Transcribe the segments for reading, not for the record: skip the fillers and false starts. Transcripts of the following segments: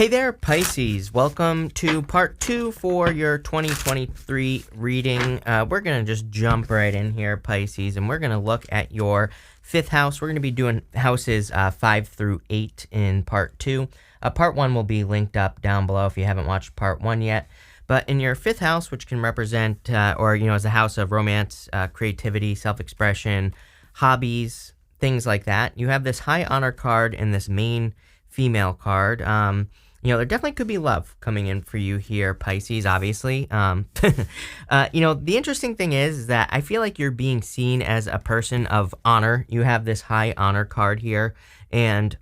Hey there, Pisces. Welcome to part 2 for your 2023 reading. We're going to just jump right in here, Pisces, and we're going to look at your 5th house. We're going to be doing houses 5 through 8 in part 2. Part 1 will be linked up down below if you haven't watched part 1 yet. But in your 5th house, which can represent, as a house of romance, creativity, self-expression, hobbies, things like that, you have this high honor card and this main female card. There definitely could be love coming in for you here, Pisces, obviously. The interesting thing is that I feel like you're being seen as a person of honor. You have this high honor card here, and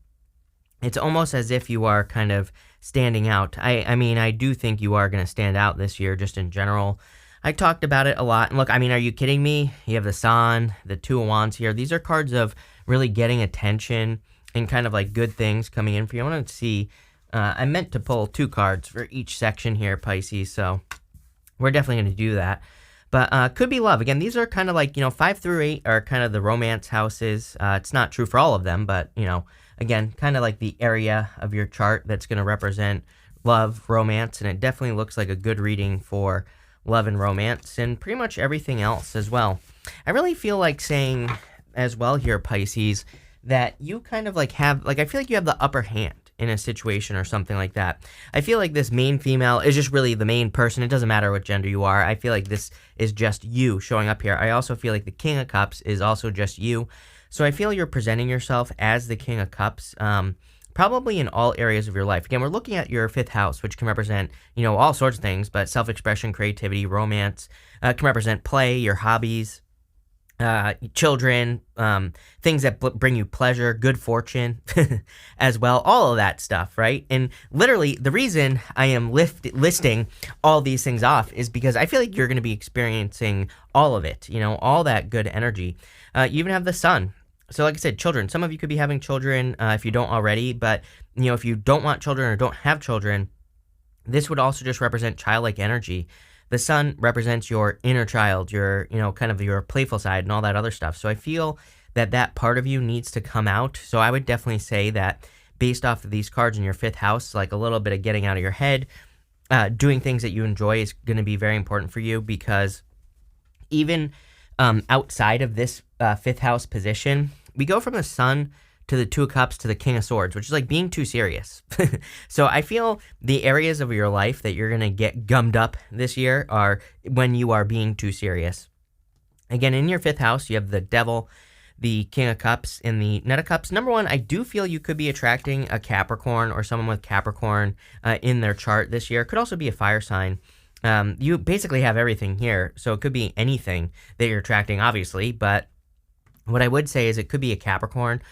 it's almost as if you are kind of standing out. I do think you are going to stand out this year, just in general. I talked about it a lot. And look, are you kidding me? You have the Sun, the Two of Wands here. These are cards of really getting attention and kind of like good things coming in for you. I want to see. I meant to pull 2 cards for each section here, Pisces, so we're definitely going to do that. But could be love. Again, these are kind of like, 5 through 8 are kind of the romance houses. It's not true for all of them, but, again, kind of like the area of your chart that's going to represent love, romance, and it definitely looks like a good reading for love and romance and pretty much everything else as well. I really feel like saying as well here, Pisces, that you kind of like have, I feel like you have the upper hand in a situation or something like that. I feel like this main female is just really the main person. It doesn't matter what gender you are. I feel like this is just you showing up here. I also feel like the King of Cups is also just you. So I feel you're presenting yourself as the King of Cups, probably in all areas of your life. Again, we're looking at your 5th house, which can represent, all sorts of things, but self-expression, creativity, romance, can represent play, your hobbies, children, things that bring you pleasure, good fortune as well, all of that stuff, right? And literally the reason I am listing all these things off is because I feel like you're going to be experiencing all of it, all that good energy. You even have the Sun. So like I said, children, some of you could be having children if you don't already, but if you don't want children or don't have children, this would also just represent childlike energy. The Sun represents your inner child, your, kind of your playful side and all that other stuff. So I feel that that part of you needs to come out. So I would definitely say that based off of these cards in your 5th house, like a little bit of getting out of your head, doing things that you enjoy is going to be very important for you, because even outside of this 5th house position, we go from the Sun to the Two of Cups to the King of Swords, which is like being too serious. So I feel the areas of your life that you're going to get gummed up this year are when you are being too serious. Again, in your 5th house, you have the Devil, the King of Cups, and the Knight of Cups. Number one, I do feel you could be attracting a Capricorn or someone with Capricorn in their chart this year. It could also be a fire sign. You basically have everything here, so it could be anything that you're attracting, obviously, but what I would say is it could be a Capricorn.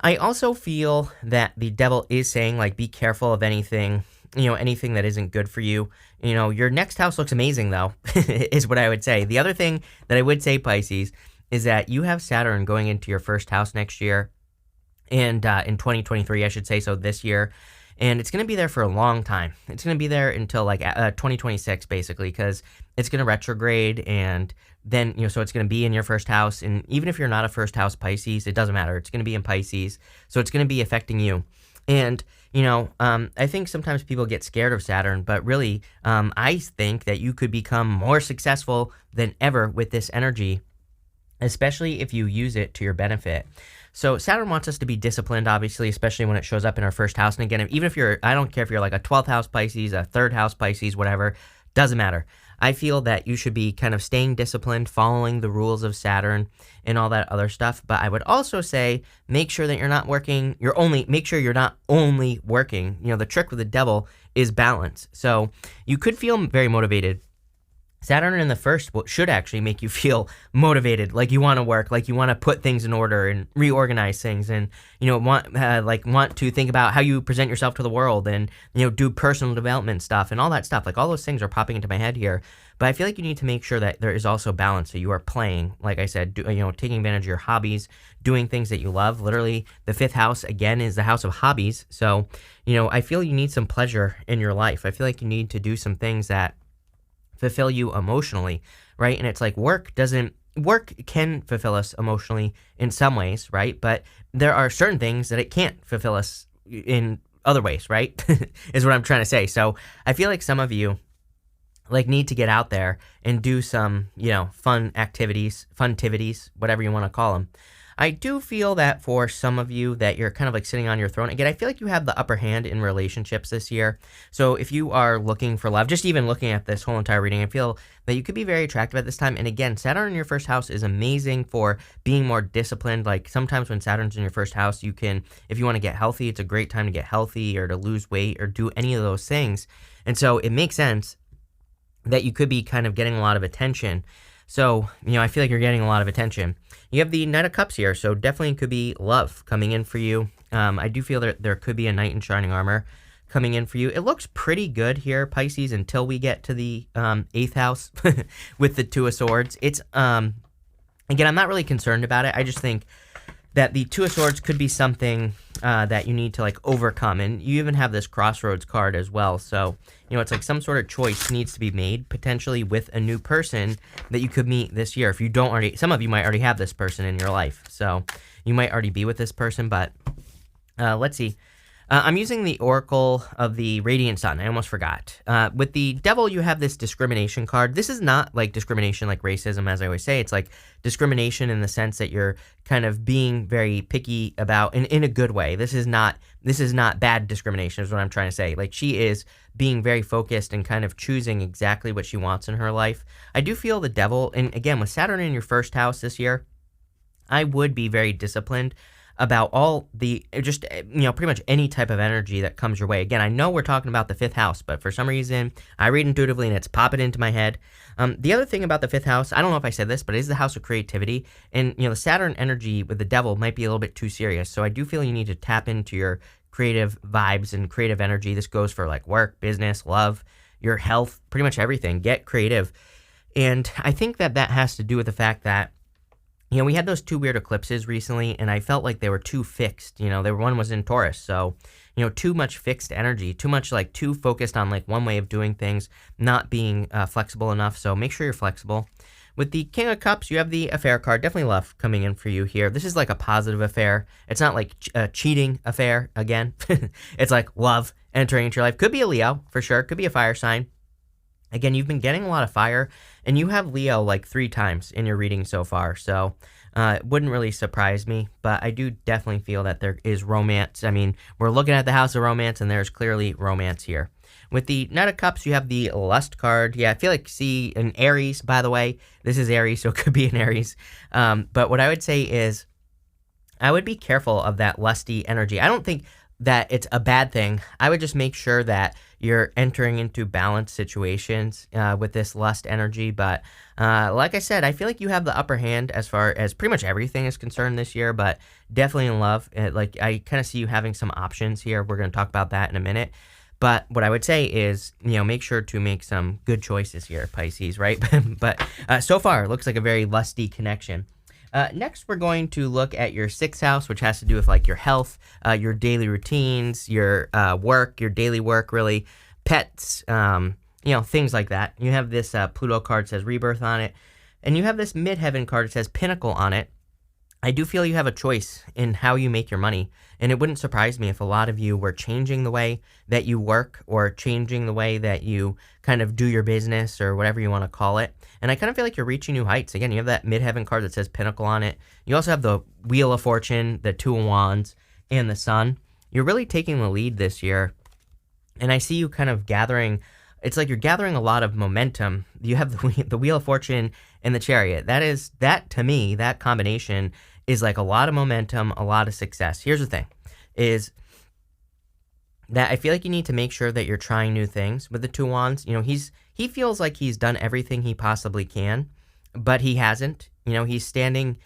I also feel that the Devil is saying, be careful of anything, anything that isn't good for you. Your next house looks amazing, though, is what I would say. The other thing that I would say, Pisces, is that you have Saturn going into your 1st house next year, and in 2023, I should say, so this year, and it's going to be there for a long time. It's going to be there until 2026, basically, because it's going to retrograde, and then, so it's going to be in your 1st house. And even if you're not a 1st house Pisces, it doesn't matter. It's going to be in Pisces. So it's going to be affecting you. And, I think sometimes people get scared of Saturn, but really, I think that you could become more successful than ever with this energy, especially if you use it to your benefit. So Saturn wants us to be disciplined, obviously, especially when it shows up in our 1st house. And again, even if I don't care if you're like a 12th house Pisces, a 3rd house Pisces, whatever, doesn't matter. I feel that you should be kind of staying disciplined, following the rules of Saturn and all that other stuff. But I would also say, make sure that you're not working. Make sure you're not only working. The trick with the Devil is balance. So you could feel very motivated. Saturn in the 1st should actually make you feel motivated, like you want to work, like you want to put things in order and reorganize things, and want to think about how you present yourself to the world, and do personal development stuff and all that stuff. All those things are popping into my head here, but I feel like you need to make sure that there is also balance. So you are playing, like I said, taking advantage of your hobbies, doing things that you love. Literally, the 5th house again is the house of hobbies. So I feel you need some pleasure in your life. I feel like you need to do some things that fulfill you emotionally, right? And it's like work can fulfill us emotionally in some ways, right? But there are certain things that it can't fulfill us in other ways, right? Is what I'm trying to say. So I feel like some of you like need to get out there and do some, fun activities, funtivities, whatever you want to call them. I do feel that for some of you that you're kind of like sitting on your throne. Again, I feel like you have the upper hand in relationships this year. So if you are looking for love, just even looking at this whole entire reading, I feel that you could be very attractive at this time. And again, Saturn in your first house is amazing for being more disciplined. Like sometimes when Saturn's in your first house, you can, if you want to get healthy, it's a great time to get healthy or to lose weight or do any of those things. And so it makes sense that you could be kind of getting a lot of attention. So, I feel like you're getting a lot of attention. You have the Knight of Cups here, so definitely could be love coming in for you. I do feel that there could be a Knight in Shining Armor coming in for you. It looks pretty good here, Pisces, until we get to the 8th house with the Two of Swords. It's, again, I'm not really concerned about it. I just think that the Two of Swords could be something that you need to like overcome. And you even have this Crossroads card as well. So, it's like some sort of choice needs to be made potentially with a new person that you could meet this year. If you don't already, some of you might already have this person in your life. So you might already be with this person, but let's see. I'm using the Oracle of the Radiant Sun. I almost forgot. With the Devil, you have this discrimination card. This is not like discrimination like racism, as I always say. It's like discrimination in the sense that you're kind of being very picky about, in a good way. This is not bad discrimination is what I'm trying to say. Like she is being very focused and kind of choosing exactly what she wants in her life. I do feel the Devil, and again, with Saturn in your first house this year, I would be very disciplined about all the, just, pretty much any type of energy that comes your way. Again, I know we're talking about the 5th house, but for some reason, I read intuitively and it's popping into my head. The other thing about the 5th house, I don't know if I said this, but it is the house of creativity. And, the Saturn energy with the Devil might be a little bit too serious. So I do feel you need to tap into your creative vibes and creative energy. This goes for like work, business, love, your health, pretty much everything. Get creative. And I think that has to do with the fact that we had those 2 weird eclipses recently, and I felt like they were too fixed. One was in Taurus, so, too much fixed energy, too much, like, too focused on, like, one way of doing things, not being flexible enough, so make sure you're flexible. With the King of Cups, you have the affair card. Definitely love coming in for you here. This is like a positive affair. It's not like a cheating affair, again. It's like love entering into your life. Could be a Leo, for sure. Could be a fire sign. Again, you've been getting a lot of fire, and you have Leo like 3 times in your reading so far, so it wouldn't really surprise me, but I do definitely feel that there is romance. I mean, we're looking at the House of Romance, and there's clearly romance here. With the Knight of Cups, you have the Lust card. Yeah, I feel like, see, an Aries, by the way. This is Aries, so it could be an Aries. But what I would say is I would be careful of that lusty energy. I don't think that it's a bad thing. I would just make sure that you're entering into balanced situations with this lust energy. But like I said, I feel like you have the upper hand as far as pretty much everything is concerned this year, but definitely in love. Like I kind of see you having some options here. We're going to talk about that in a minute. But what I would say is, make sure to make some good choices here, Pisces, right? But so far, it looks like a very lusty connection. Next, we're going to look at your 6th house, which has to do with like your health, your daily routines, your work, your daily work, really, pets, things like that. You have this Pluto card that says Rebirth on it, and you have this Midheaven card that says Pinnacle on it. I do feel you have a choice in how you make your money, and it wouldn't surprise me if a lot of you were changing the way that you work or changing the way that you kind of do your business or whatever you want to call it. And I kind of feel like you're reaching new heights. Again, you have that Midheaven card that says Pinnacle on it. You also have the Wheel of Fortune, the Two of Wands, and the Sun. You're really taking the lead this year, and I see you kind of gathering. It's like you're gathering a lot of momentum. You have the Wheel of Fortune and the Chariot. That to me, that combination is like a lot of momentum, a lot of success. Here's the thing, is that I feel like you need to make sure that you're trying new things with the Two Wands. He feels like he's done everything he possibly can, but he hasn't. He's standing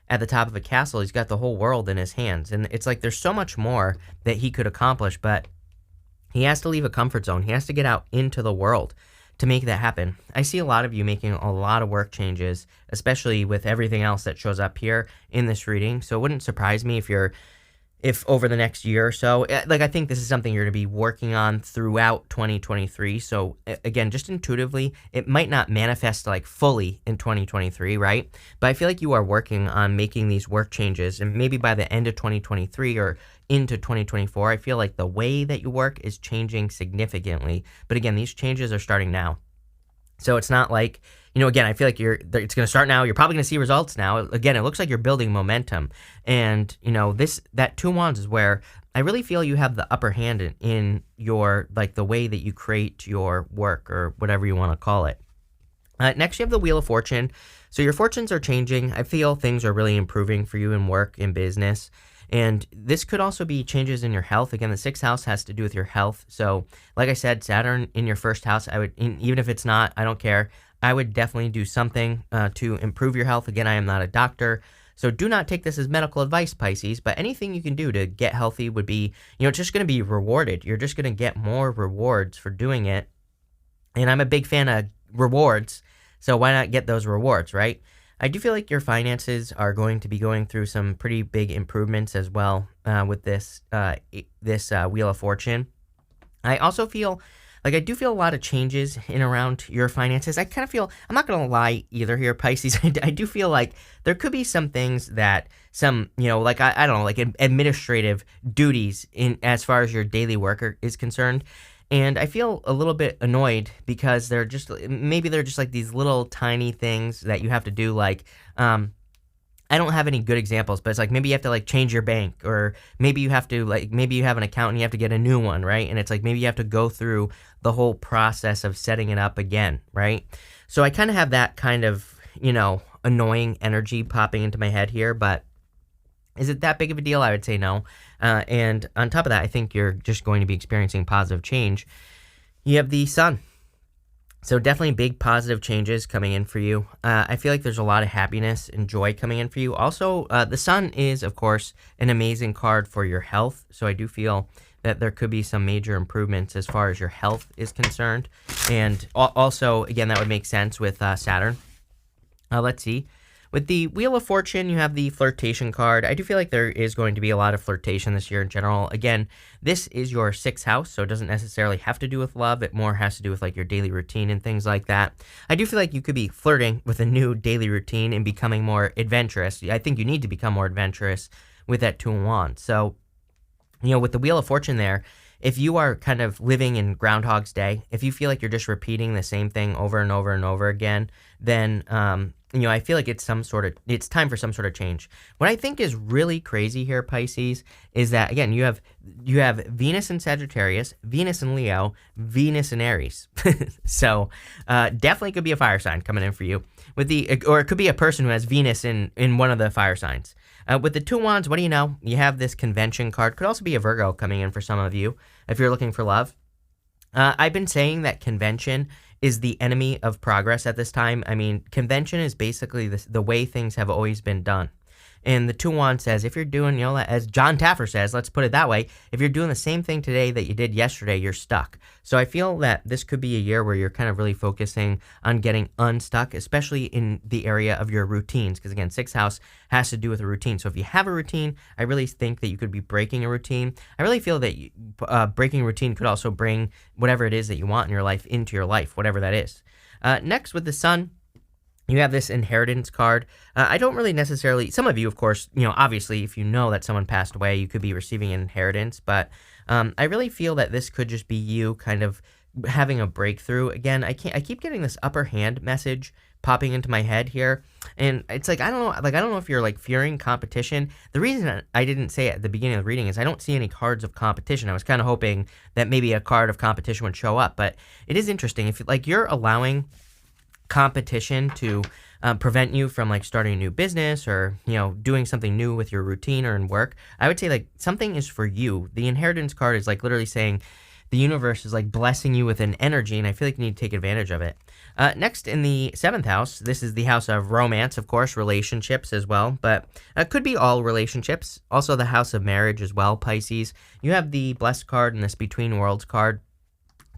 at the top of a castle. He's got the whole world in his hands, and it's like there's so much more that he could accomplish, but he has to leave a comfort zone. He has to get out into the world to make that happen. I see a lot of you making a lot of work changes, especially with everything else that shows up here in this reading. So it wouldn't surprise me if you're if over the next year or so. Like, I think this is something you're going to be working on throughout 2023. So again, just intuitively, it might not manifest like fully in 2023, right? But I feel like you are working on making these work changes, and maybe by the end of 2023 or into 2024, I feel like the way that you work is changing significantly. But again, these changes are starting now. So it's not like, again, I feel like it's going to start now. You're probably going to see results now. Again, it looks like you're building momentum. And, that Two Wands is where I really feel you have the upper hand in your, like, the way that you create your work, or whatever you want to call it. Next, you have the Wheel of Fortune. So your fortunes are changing. I feel things are really improving for you in work, in business. And this could also be changes in your health. Again, the sixth house has to do with your health. So, like I said, Saturn in your first house, even if it's not, I don't care. I would definitely do something to improve your health. Again, I am not a doctor, so do not take this as medical advice, Pisces. But anything you can do to get healthy would be, it's just going to be rewarded. You're just going to get more rewards for doing it. And I'm a big fan of rewards, so why not get those rewards, right? I do feel like your finances are going to be going through some pretty big improvements as well with this Wheel of Fortune. I also feel like I do feel a lot of changes in around your finances. I kind of feel, I'm not going to lie either here, Pisces. I do feel like there could be some things that like, I don't know, like administrative duties in as far as your daily work is concerned. And I feel a little bit annoyed because maybe they're just like these little tiny things that you have to do. Like, I don't have any good examples, but it's like maybe you have to like change your bank, or maybe you have to maybe you have an account and you have to get a new one, right? And it's like maybe you have to go through the whole process of setting it up again, right? So I kind of have that kind of, annoying energy popping into my head here, but is it that big of a deal? I would say no. And on top of that, I think you're just going to be experiencing positive change. You have the Sun. So definitely big positive changes coming in for you. I feel like there's a lot of happiness and joy coming in for you. Also, the Sun is, of course, an amazing card for your health. So I do feel that there could be some major improvements as far as your health is concerned. And also, again, that would make sense with Saturn. Let's see. With the Wheel of Fortune, you have the flirtation card. I do feel like there is going to be a lot of flirtation this year in general. Again, this is your sixth house, so it doesn't necessarily have to do with love. It more has to do with like your daily routine and things like that. I do feel like you could be flirting with a new daily routine and becoming more adventurous. I think you need to become more adventurous with that Two of Wands. So, with the Wheel of Fortune there, if you are kind of living in Groundhog's Day, if you feel like you're just repeating the same thing over and over and over again, then I feel like it's time for some sort of change. What I think is really crazy here, Pisces, is that again you have Venus in Sagittarius, Venus in Leo, Venus in Aries. So definitely could be a fire sign coming in for you or it could be a person who has Venus in one of the fire signs. With the Two Wands, what do you know? You have this Convention card. Could also be a Virgo coming in for some of you if you're looking for love. I've been saying that Convention is the enemy of progress at this time. I mean, Convention is basically the way things have always been done. And the Two Wands says, if you're doing, as John Taffer says, let's put it that way, if you're doing the same thing today that you did yesterday, you're stuck. So I feel that this could be a year where you're kind of really focusing on getting unstuck, especially in the area of your routines. Because again, sixth house has to do with a routine. So if you have a routine, I really think that you could be breaking a routine. I really feel that breaking a routine could also bring whatever it is that you want in your life into your life, whatever that is. Next, with the Sun, you have this inheritance card. I don't really necessarily, some of you, of course, obviously, if you know that someone passed away, you could be receiving an inheritance. But I really feel that this could just be you kind of having a breakthrough. Again, I keep getting this upper hand message popping into my head here. And it's like, I don't know if you're like fearing competition. The reason I didn't say it at the beginning of the reading is I don't see any cards of competition. I was kind of hoping that maybe a card of competition would show up. But it is interesting. If like you're allowing competition to prevent you from like starting a new business or doing something new with your routine or in work, I would say like something is for you. The inheritance card is like literally saying the universe is like blessing you with an energy, and I feel like you need to take advantage of it. Next, in the seventh house, this is the house of romance, of course, relationships as well, but it could be all relationships. Also the house of marriage as well, Pisces. You have the blessed card and this between worlds card.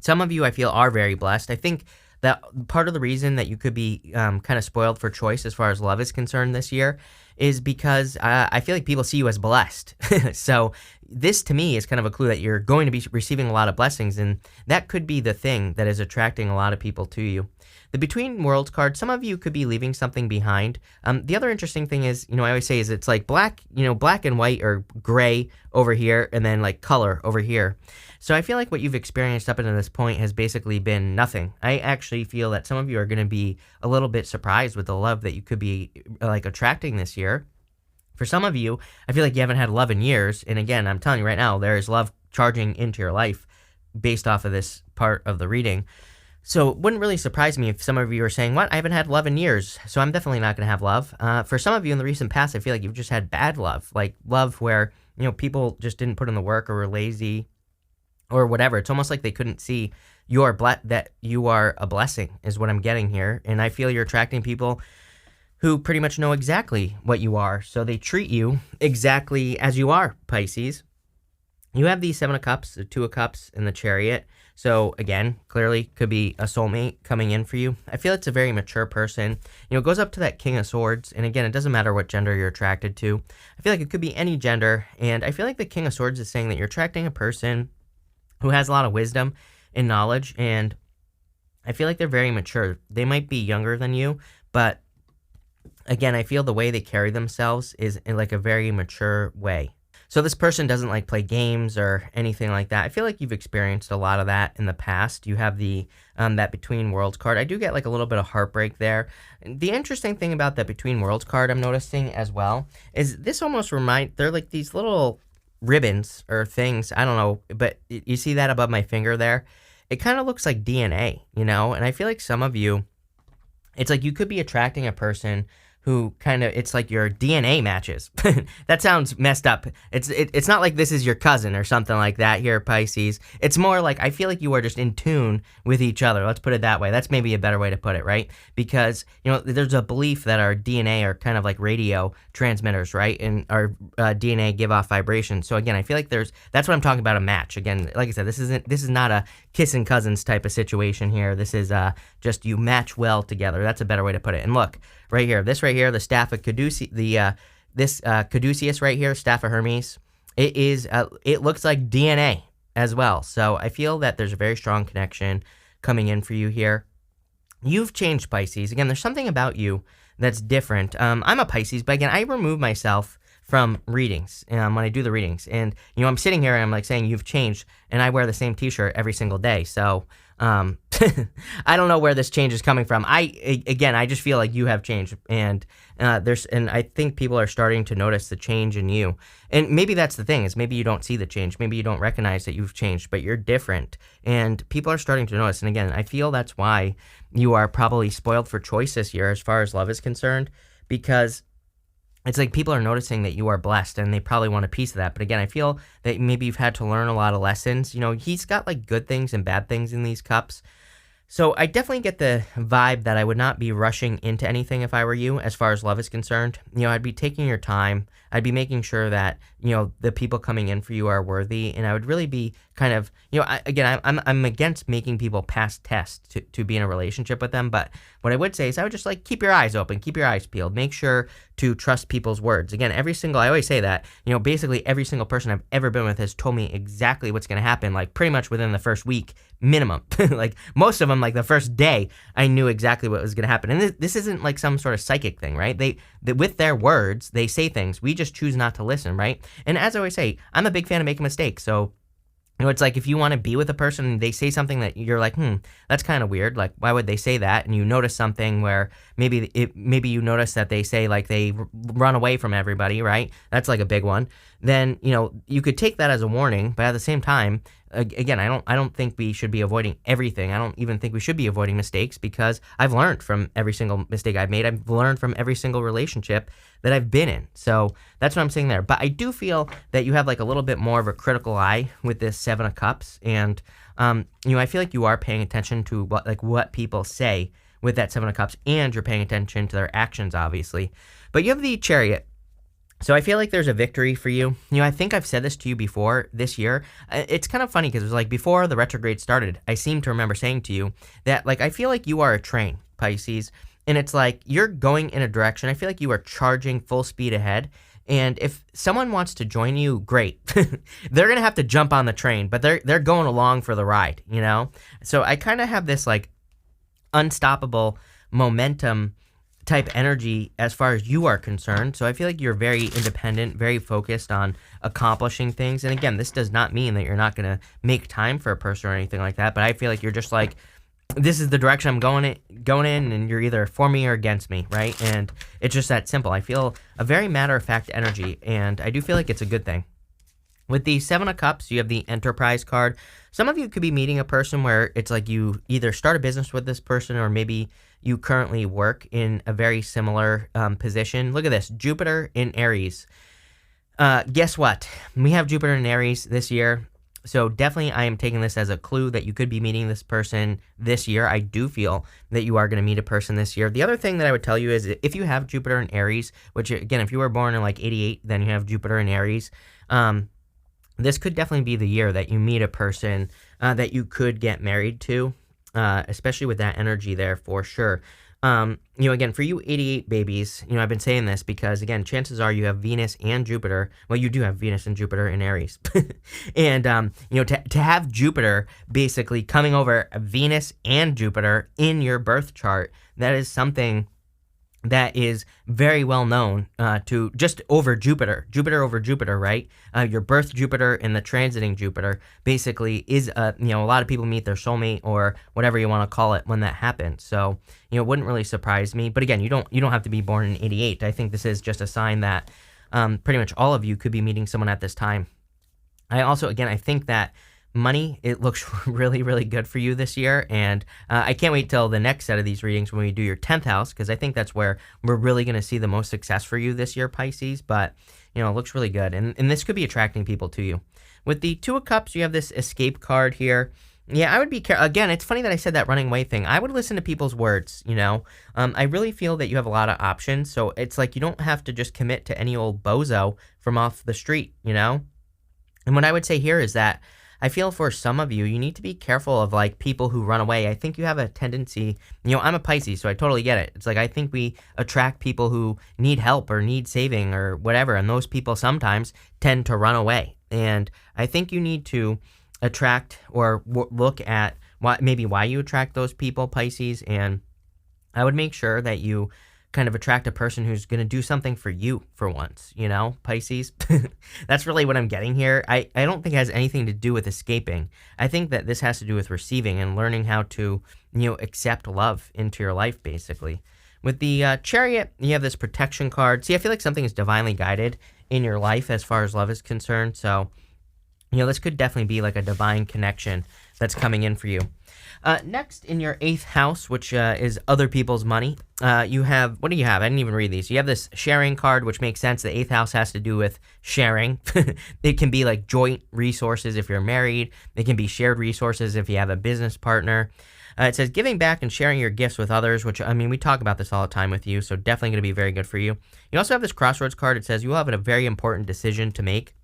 Some of you, I feel, are very blessed. I think that part of the reason that you could be kind of spoiled for choice as far as love is concerned this year is because I feel like people see you as blessed. So this to me is kind of a clue that you're going to be receiving a lot of blessings, and that could be the thing that is attracting a lot of people to you. The Between Worlds card, some of you could be leaving something behind. The other interesting thing is, I always say is it's like black, black and white or gray over here, and then like color over here. So I feel like what you've experienced up until this point has basically been nothing. I actually feel that some of you are going to be a little bit surprised with the love that you could be like attracting this year. For some of you, I feel like you haven't had love in years. And again, I'm telling you right now, there is love charging into your life based off of this part of the reading. So it wouldn't really surprise me if some of you are saying, what? I haven't had love in years, so I'm definitely not going to have love. For some of you in the recent past, I feel like you've just had bad love, like love where, people just didn't put in the work or were lazy or whatever. It's almost like they couldn't see that you are a blessing is what I'm getting here. And I feel you're attracting people who pretty much know exactly what you are. So they treat you exactly as you are, Pisces. You have the Seven of Cups, the Two of Cups, and the Chariot. So again, clearly could be a soulmate coming in for you. I feel it's a very mature person. It goes up to that King of Swords. And again, it doesn't matter what gender you're attracted to. I feel like it could be any gender. And I feel like the King of Swords is saying that you're attracting a person who has a lot of wisdom and knowledge, and I feel like they're very mature. They might be younger than you, but again, I feel the way they carry themselves is in like a very mature way. So this person doesn't like play games or anything like that. I feel like you've experienced a lot of that in the past. You have the that Between Worlds card. I do get like a little bit of heartbreak there. The interesting thing about that Between Worlds card I'm noticing as well is this almost they're like these little ribbons or things, I don't know, but you see that above my finger there? It kind of looks like DNA, and I feel like some of you, it's like you could be attracting a person who it's like your DNA matches. That sounds messed up. It's not like this is your cousin or something like that here, Pisces. It's more like I feel like you are just in tune with each other. Let's put it that way. That's maybe a better way to put it, right? Because, there's a belief that our DNA are kind of like radio transmitters, right? And our DNA give off vibrations. So again, I feel like that's what I'm talking about, a match. Again, like I said, this is not a kissing cousins type of situation here. This is just you match well together. That's a better way to put it. And look, right here, the staff of Caduceus right here, staff of Hermes, it looks like DNA as well. So I feel that there's a very strong connection coming in for you here. You've changed, Pisces. Again, there's something about you that's different. I'm a Pisces, but again, I remove myself from readings when I do the readings. And, I'm sitting here and I'm like saying you've changed, and I wear the same t-shirt every single day. So I don't know where this change is coming from. I just feel like you have changed, and I think people are starting to notice the change in you. And maybe that's the thing, is maybe you don't see the change. Maybe you don't recognize that you've changed, but you're different, and people are starting to notice. And again, I feel that's why you are probably spoiled for choice this year as far as love is concerned, because it's like people are noticing that you are blessed, and they probably want a piece of that. But again, I feel that maybe you've had to learn a lot of lessons. He's got like good things and bad things in these cups. So I definitely get the vibe that I would not be rushing into anything if I were you as far as love is concerned. I'd be taking your time. I'd be making sure that, the people coming in for you are worthy. And I would really be kind of, I'm against making people pass tests to be in a relationship with them. But what I would say is I would just like keep your eyes open, keep your eyes peeled, make sure to trust people's words. Again, I always say that, basically every single person I've ever been with has told me exactly what's going to happen, like pretty much within the first week minimum. Like most of them, like the first day, I knew exactly what was going to happen. And this isn't like some sort of psychic thing, right? They with their words, they say things. We just choose not to listen, right? And as I always say, I'm a big fan of making mistakes. So, it's like if you want to be with a person and they say something that you're like, that's kind of weird. Like, why would they say that? And you notice something where maybe you notice that they say like they run away from everybody, right? That's like a big one. Then, you could take that as a warning, but at the same time, again, I don't think we should be avoiding everything. I don't even think we should be avoiding mistakes, because I've learned from every single mistake I've made. I've learned from every single relationship that I've been in. So that's what I'm saying there. But I do feel that you have like a little bit more of a critical eye with this Seven of Cups. And, I feel like you are paying attention to what people say with that Seven of Cups, and you're paying attention to their actions, obviously. But you have the Chariot. So I feel like there's a victory for you. I think I've said this to you before this year. It's kind of funny because it was like before the retrograde started, I seem to remember saying to you that like I feel like you are a train, Pisces, and it's like you're going in a direction. I feel like you are charging full speed ahead. And if someone wants to join you, great. They're gonna have to jump on the train, but they're going along for the ride, you know? So I kind of have this like unstoppable momentum type energy as far as you are concerned. So I feel like you're very independent, very focused on accomplishing things. And again, this does not mean that you're not going to make time for a person or anything like that, but I feel like you're just like, this is the direction I'm going in, and you're either for me or against me, right? And it's just that simple. I feel a very matter-of-fact energy, and I do feel like it's a good thing. With the Seven of Cups, you have the Enterprise card. Some of you could be meeting a person where it's like you either start a business with this person, or maybe you currently work in a very similar position. Look at this, Jupiter in Aries. Guess what? We have Jupiter in Aries this year. So definitely I am taking this as a clue that you could be meeting this person this year. I do feel that you are going to meet a person this year. The other thing that I would tell you is if you have Jupiter in Aries, which again, if you were born in like 88, then you have Jupiter in Aries. This could definitely be the year that you meet a person that you could get married to, especially with that energy there for sure. Again, for you 88 babies, I've been saying this because, again, chances are you have Venus and Jupiter. Well, you do have Venus and Jupiter in Aries. And, to have Jupiter basically coming over Venus and Jupiter in your birth chart, that is something that is very well known to just over Jupiter over Jupiter, right? Your birth Jupiter and the transiting Jupiter basically is, a lot of people meet their soulmate or whatever you want to call it when that happens. So, it wouldn't really surprise me. But again, you don't have to be born in 88. I think this is just a sign that pretty much all of you could be meeting someone at this time. I think that money, it looks really, really good for you this year. And I can't wait till the next set of these readings when we do your 10th house, because I think that's where we're really going to see the most success for you this year, Pisces. But, it looks really good. And this could be attracting people to you. With the Two of Cups, you have this Escape card here. Yeah, I would be careful. Again, it's funny that I said that running away thing. I would listen to people's words, I really feel that you have a lot of options. So it's like you don't have to just commit to any old bozo from off the street, And what I would say here is that I feel for some of you, you need to be careful of like people who run away. I think you have a tendency, I'm a Pisces, so I totally get it. It's like I think we attract people who need help or need saving or whatever, and those people sometimes tend to run away. And I think you need to attract or look at why you attract those people, Pisces, and I would make sure that you kind of attract a person who's going to do something for you for once, Pisces. That's really what I'm getting here. I don't think it has anything to do with escaping. I think that this has to do with receiving and learning how to, accept love into your life, basically. With the Chariot, you have this protection card. See, I feel like something is divinely guided in your life as far as love is concerned. So, this could definitely be like a divine connection that's coming in for you. Next, in your 8th house, which is other people's money, you have, what do you have? I didn't even read these. You have this sharing card, which makes sense. The 8th house has to do with sharing. It can be like joint resources if you're married. It can be shared resources if you have a business partner. It says giving back and sharing your gifts with others, which, we talk about this all the time with you, so definitely going to be very good for you. You also have this Crossroads card. It says you will have a very important decision to make.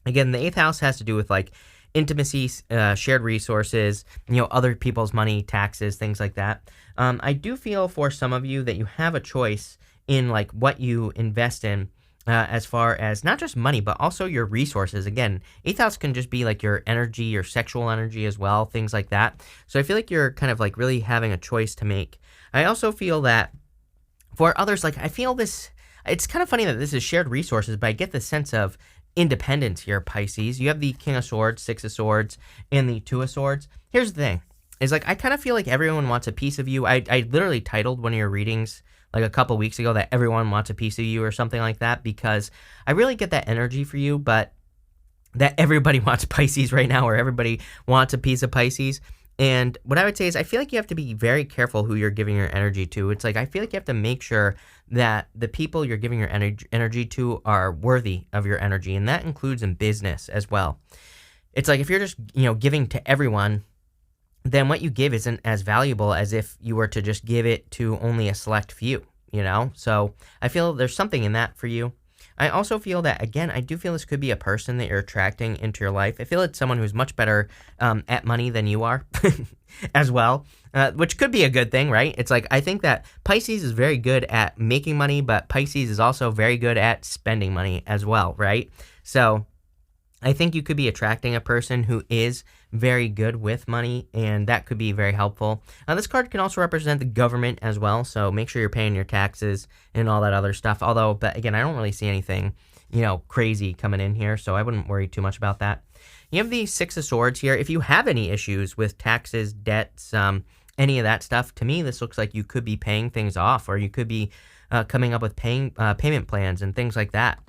Again, the 8th house has to do with like intimacy, shared resources, other people's money, taxes, things like that. I do feel for some of you that you have a choice in like what you invest in as far as not just money, but also your resources. Again, 8th house can just be like your energy, your sexual energy as well, things like that. So I feel like you're kind of like really having a choice to make. I also feel that for others, like I feel this, it's kind of funny that this is shared resources, but I get the sense of independence here, Pisces. You have the King of Swords, 6 of Swords, and the 2 of Swords. Here's the thing, is like I kind of feel like everyone wants a piece of you. I literally titled one of your readings like a couple weeks ago that everyone wants a piece of you or something like that, because I really get that energy for you, but that everybody wants Pisces right now, or everybody wants a piece of Pisces. And what I would say is I feel like you have to be very careful who you're giving your energy to. It's like I feel like you have to make sure that the people you're giving your energy to are worthy of your energy, and that includes in business as well. It's like if you're just, giving to everyone, then what you give isn't as valuable as if you were to just give it to only a select few, So I feel there's something in that for you. I also feel that, again, I do feel this could be a person that you're attracting into your life. I feel it's someone who's much better at money than you are as well, which could be a good thing, right? It's like, I think that Pisces is very good at making money, but Pisces is also very good at spending money as well, right? So I think you could be attracting a person who is very good with money, and that could be very helpful. This card can also represent the government as well, so make sure you're paying your taxes and all that other stuff. Although, but again, I don't really see anything, crazy coming in here, so I wouldn't worry too much about that. You have the Six of Swords here. If you have any issues with taxes, debts, any of that stuff, to me, this looks like you could be paying things off, or you could be coming up with payment plans and things like that.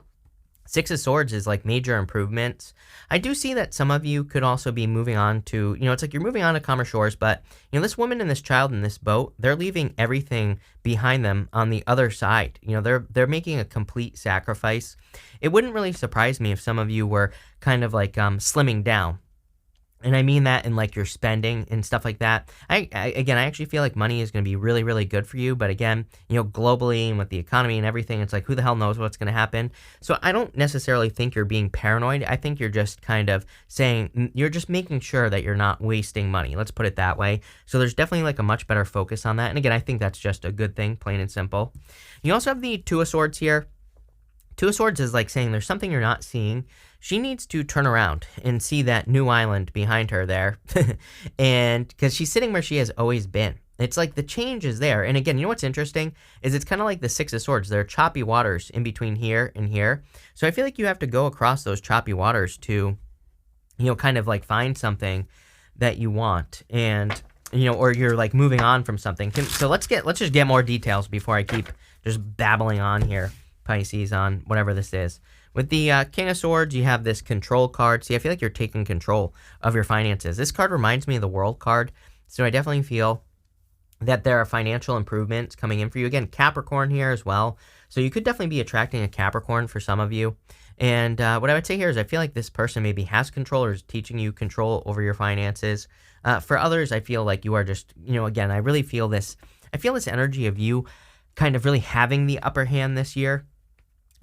Six of Swords is like major improvements. I do see that some of you could also be moving on to, it's like you're moving on to calmer shores, but, this woman and this child in this boat, they're leaving everything behind them on the other side. They're making a complete sacrifice. It wouldn't really surprise me if some of you were kind of like slimming down. And I mean that in like your spending and stuff like that. I actually feel like money is going to be really, really good for you. But again, globally and with the economy and everything, it's like, who the hell knows what's going to happen? So I don't necessarily think you're being paranoid. I think you're just kind of saying, you're just making sure that you're not wasting money. Let's put it that way. So there's definitely like a much better focus on that. And again, I think that's just a good thing, plain and simple. You also have the Two of Swords here. Two of Swords is like saying there's something you're not seeing. She needs to turn around and see that new island behind her there. And because she's sitting where she has always been. It's like the change is there. And again, what's interesting is it's kind of like the Six of Swords. There are choppy waters in between here and here. So I feel like you have to go across those choppy waters to, kind of like find something that you want. And, or you're like moving on from something. So let's just get more details before I keep just babbling on here, Pisces, on whatever this is. With the King of Swords, you have this control card. See, I feel like you're taking control of your finances. This card reminds me of the World card, so I definitely feel that there are financial improvements coming in for you. Again, Capricorn here as well, so you could definitely be attracting a Capricorn for some of you. And what I would say here is I feel like this person maybe has control or is teaching you control over your finances. For others, I feel like you are just, again, I really feel this. I feel this energy of you kind of really having the upper hand this year.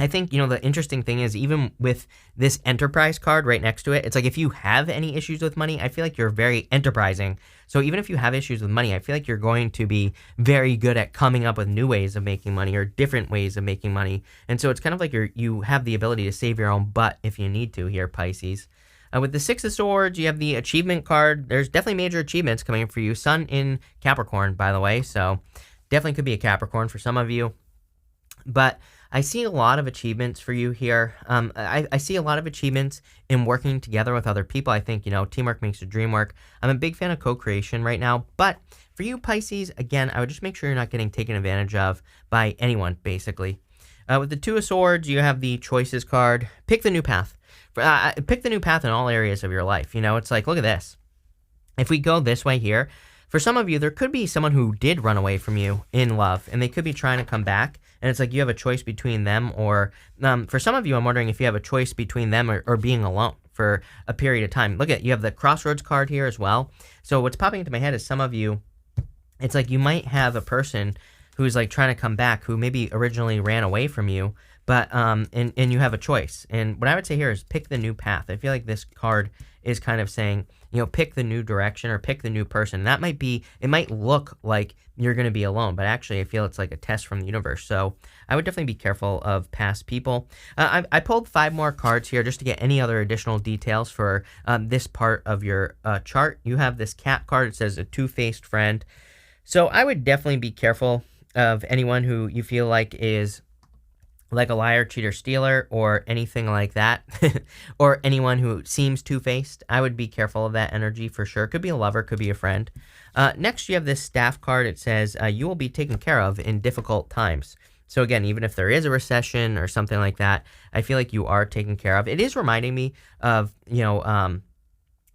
I think, the interesting thing is even with this Enterprise card right next to it, it's like if you have any issues with money, I feel like you're very enterprising. So even if you have issues with money, I feel like you're going to be very good at coming up with new ways of making money or different ways of making money. And so it's kind of like you have the ability to save your own butt if you need to here, Pisces. With the Six of Swords, you have the achievement card. There's definitely major achievements coming in for you. Sun in Capricorn, by the way. So definitely could be a Capricorn for some of you. But I see a lot of achievements for you here. I see a lot of achievements in working together with other people. I think, teamwork makes the dream work. I'm a big fan of co-creation right now. But for you, Pisces, again, I would just make sure you're not getting taken advantage of by anyone, basically. With the Two of Swords, you have the Choices card. Pick the new path. Pick the new path in all areas of your life. It's like, look at this. If we go this way here, for some of you, there could be someone who did run away from you in love, and they could be trying to come back, and it's like you have a choice between them or, for some of you, I'm wondering if you have a choice between them or being alone for a period of time. Look at, you have the Crossroads card here as well. So what's popping into my head is some of you, it's like you might have a person who's like trying to come back who maybe originally ran away from you, but, and you have a choice. And what I would say here is pick the new path. I feel like this card is kind of saying, pick the new direction or pick the new person. That might be, it might look like you're going to be alone, but actually I feel it's like a test from the universe. So I would definitely be careful of past people. I pulled 5 more cards here just to get any other additional details for this part of your chart. You have this Cat card. It says a two-faced friend. So I would definitely be careful of anyone who you feel like is like a liar, cheater, stealer, or anything like that, or anyone who seems two-faced. I would be careful of that energy for sure. Could be a lover, could be a friend. Next, you have this Staff card. It says, you will be taken care of in difficult times. So again, even if there is a recession or something like that, I feel like you are taken care of. It is reminding me of,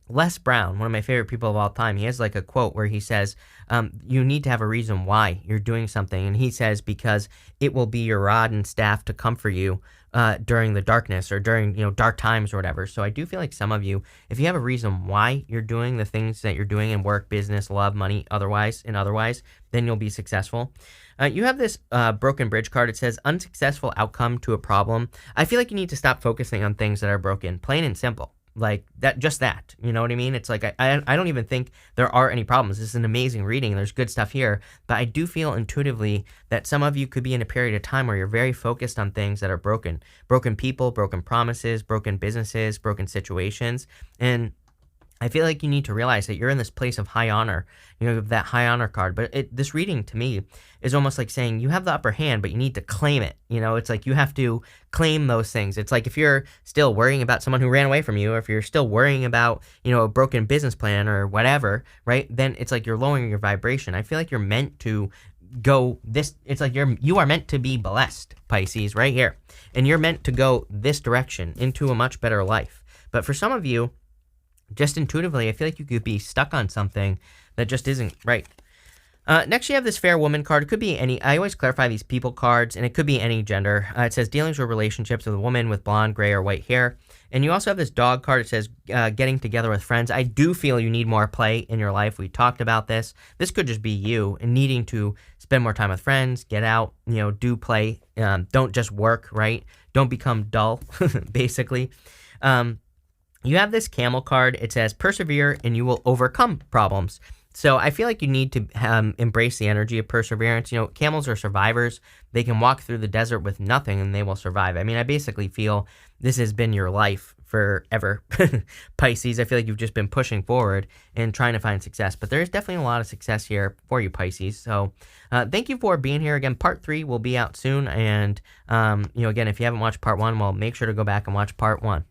Les Brown, one of my favorite people of all time. He has like a quote where he says, you need to have a reason why you're doing something. And he says, because it will be your rod and staff to comfort you during the darkness or during, dark times or whatever. So I do feel like some of you, if you have a reason why you're doing the things that you're doing in work, business, love, money, otherwise, then you'll be successful. You have this broken bridge card. It says unsuccessful outcome to a problem. I feel like you need to stop focusing on things that are broken, plain and simple. Like that, just that, you know what I mean? It's like, I don't even think there are any problems. This is an amazing reading. There's good stuff here, but I do feel intuitively that some of you could be in a period of time where you're very focused on things that are broken people, broken promises, broken businesses, broken situations. And I feel like you need to realize that you're in this place of high honor, that high honor card. But this reading to me is almost like saying you have the upper hand, but you need to claim it. It's like you have to claim those things. It's like if you're still worrying about someone who ran away from you, or if you're still worrying about, a broken business plan or whatever, right? Then it's like you're lowering your vibration. I feel like you're meant to go this. It's like you are meant to be blessed, Pisces, right here. And you're meant to go this direction into a much better life. But for some of you, just intuitively, I feel like you could be stuck on something that just isn't right. Next, you have this fair woman card. It could be any. I always clarify these people cards, and it could be any gender. It says dealings or relationships with a woman with blonde, gray, or white hair. And you also have this dog card. It says getting together with friends. I do feel you need more play in your life. We talked about this. This could just be you and needing to spend more time with friends, get out, do play. Don't just work, right? Don't become dull, basically. You have this camel card. It says persevere and you will overcome problems. So I feel like you need to embrace the energy of perseverance. Camels are survivors. They can walk through the desert with nothing and they will survive. I mean, I basically feel this has been your life forever, Pisces. I feel like you've just been pushing forward and trying to find success. But there's definitely a lot of success here for you, Pisces. So thank you for being here. Again, part 3 will be out soon. And, again, if you haven't watched part 1, well, make sure to go back and watch part 1.